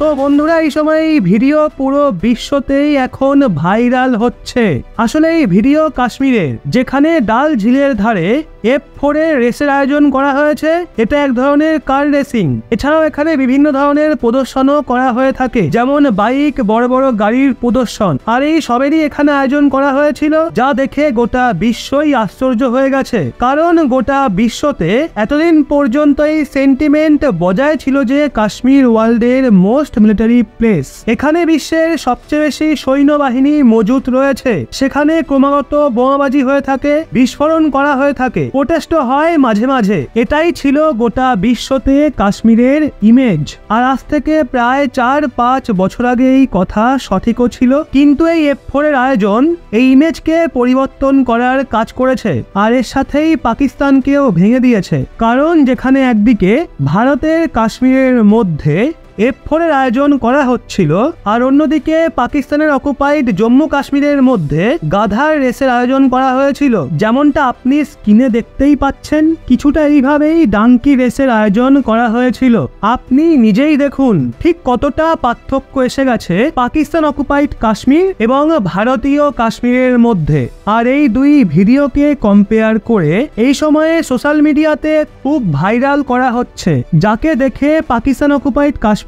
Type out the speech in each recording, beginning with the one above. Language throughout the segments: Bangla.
তো বন্ধুরা, এই সময় এই ভিডিও পুরো বিশ্বতেই এখন ভাইরাল হচ্ছে। আসলে এই ভিডিও কাশ্মীরের, যেখানে ডাল ঝিলের ধারে F4 এর রেসের আয়োজন করা হয়েছে। এটা এক ধরনের কার রেসিং। এছাড়াও এখানে বিভিন্ন ধরনের প্রদর্শনও করা হয়ে থাকে, যেমন বাইক, বড় বড় গাড়ির প্রদর্শন। আর এই সবেরই এখানে আয়োজন করা হয়েছিল, যা দেখে গোটা বিশ্বই আশ্চর্য হয়ে গেছে। কারণ গোটা বিশ্বতে এতদিন পর্যন্ত এই সেন্টিমেন্ট বজায় ছিল যে কাশ্মীর ওয়ার্ল্ডের মোস্ট মিলিটারি প্লেস। এখানে বিশ্বের সবচেয়ে বেশি সৈন্যবাহিনী মজুত রয়েছে। সেখানে ক্রমাগত বোমাবাজি হয়ে থাকে, বিস্ফোরণ করা হয়ে থাকে, প্রোটেস্টও হয় মাঝে মাঝে। এটাই ছিল গোটা বিশ্বতে কাশ্মীরের ইমেজ। আর আজ থেকে প্রায় 4-5 বছর আগে এই কথা সঠিকও ছিল, কিন্তু এই F4 এর আয়োজন এই ইমেজকে পরিবর্তন করার কাজ করেছে। আর এর সাথেই পাকিস্তানকেও ভেঙে দিয়েছে। কারণ যেখানে একদিকে ভারতের কাশ্মীরের মধ্যে F4 এর আয়োজন করা হচ্ছিল, আর অন্যদিকে পাকিস্তানের অকুপাইড জম্মু কাশ্মীরের মধ্যে গাধার রেসের আয়োজন করা হয়েছিল। যেমনটা আপনি স্ক্রিনে দেখতেই পাচ্ছেন, কিছুটা এইভাবেই ডাঙ্কি রেসের আয়োজন করা হয়েছিল। আপনি নিজেই দেখুন ঠিক কতটা পার্থক্য এসে গেছে পাকিস্তান অকুপাইড কাশ্মীর এবং ভারতীয় কাশ্মীরের মধ্যে। আর এই দুই ভিডিওকে কম্পেয়ার করে এই সময়ে সোশ্যাল মিডিয়াতে খুব ভাইরাল করা হচ্ছে, যাকে দেখে পাকিস্তান অকুপাইড কাশ্মীরের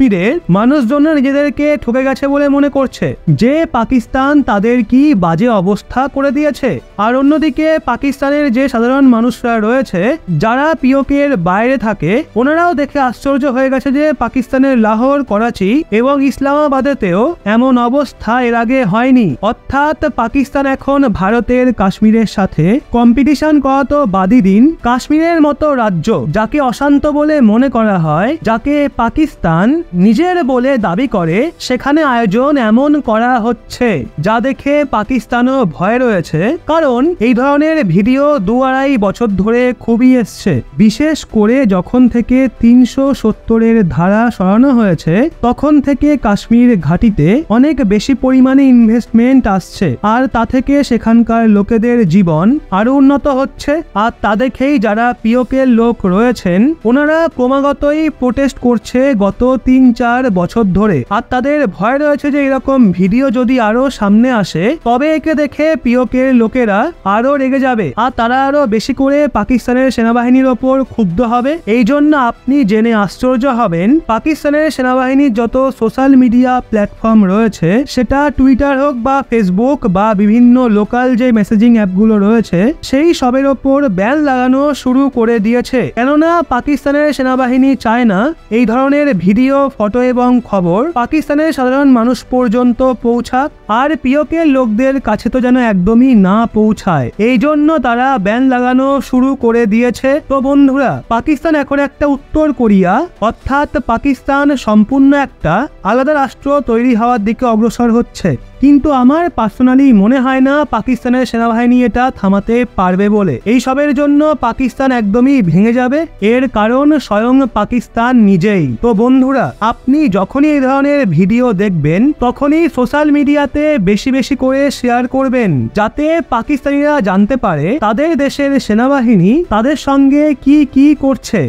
মানুষজন নিজেদেরকে ঠকে গেছে বলে মনে করছে যে পাকিস্তান তাদের কি বাজে অবস্থা করে দিয়েছে। আর অন্যদিকে পাকিস্তানের যে সাধারণ মানুষরা রয়েছে, যারা পিওকের বাইরে থাকে, ওনারাও দেখে আশ্চর্য হয়ে গেছে যে পাকিস্তানের লাহোর, করাচি এবং ইসলামাবাদেতেও এমন অবস্থা এর আগে হয়নি। অর্থাৎ পাকিস্তান এখন ভারতের কাশ্মীরের সাথে কম্পিটিশন করা তো বাদই দিন, কাশ্মীরের মতো রাজ্য যাকে অশান্ত বলে মনে করা হয়, যাকে পাকিস্তান নিজের বলে দাবি করে, সেখানে আয়োজন এমন করা হচ্ছে যা দেখে পাকিস্তানও ভয় রয়েছে। কারণ এই ধরনের ভিডিও 2-2.5 বছর ধরে খুবই এসছে। বিশেষ করে যখন থেকে 370-এর ধারা সরানো হয়েছে, তখন থেকে কাশ্মীর ঘাটিতে অনেক বেশি পরিমাণে ইনভেস্টমেন্ট আসছে। আর তা থেকে সেখানকার লোকেদের জীবন আরো উন্নত হচ্ছে। আর তা দেখেই যারা পিওকের লোক রয়েছেন, ওনারা ক্রমাগতই প্রোটেস্ট করছে গত 3-4 বছর ধরে। আর তাদের ভয় রয়েছে যে এরকম ভিডিও যদি আরো সামনে আসে, তবে একে দেখে পিওকের লোকেরা আরো রেগে যাবে, আর তারা আরো বেশি করে পাকিস্তানের সেনাবাহিনীর ওপর ক্ষুব্ধ হবে। এই জন্য আপনি জেনে আশ্চর্য হবেন, পাকিস্তানের সেনাবাহিনীর যত সোশ্যাল মিডিয়া প্ল্যাটফর্ম রয়েছে, সেটা টুইটার হোক বা ফেসবুক বা বিভিন্ন লোকাল যে মেসেজিং অ্যাপগুলো রয়েছে, সেই সবের ওপর ব্যান লাগানো শুরু করে দিয়েছে। কেননা পাকিস্তানের সেনাবাহিনী চায় না এই ধরনের ভিডিও, ফটো এবং খবর পাকিস্তানের সাধারণ মানুষ পর্যন্ত পৌঁছাক, আর পিওকের লোকদের কাছে তো যেন একদমই না পৌঁছায়। এই জন্য তারা ব্যান লাগানো শুরু করে দিয়েছে। তো বন্ধুরা, পাকিস্তান এখন একটা উত্তর কোরিয়া, অর্থাৎ পাকিস্তান সম্পূর্ণ একটা আলাদা রাষ্ট্র তৈরি হওয়ার দিকে অগ্রসর হচ্ছে। কিন্তু আমার পার্সোনালি মনে হয় না পাকিস্তানের সেনাবাহিনী এটা থামাতে পারবে বলে। এই সবের জন্য পাকিস্তান একদমই ভেঙে যাবে, এর কারণ স্বয়ং পাকিস্তান নিজেই। তো বন্ধুরা, আপনি যখনই এই ধরনের ভিডিও দেখবেন, তখনই সোশ্যাল মিডিয়াতে বেশি বেশি করে শেয়ার করবেন, যাতে পাকিস্তানিরা জানতে পারে তাদের দেশের সেনাবাহিনী তাদের সঙ্গে কি কি করছে।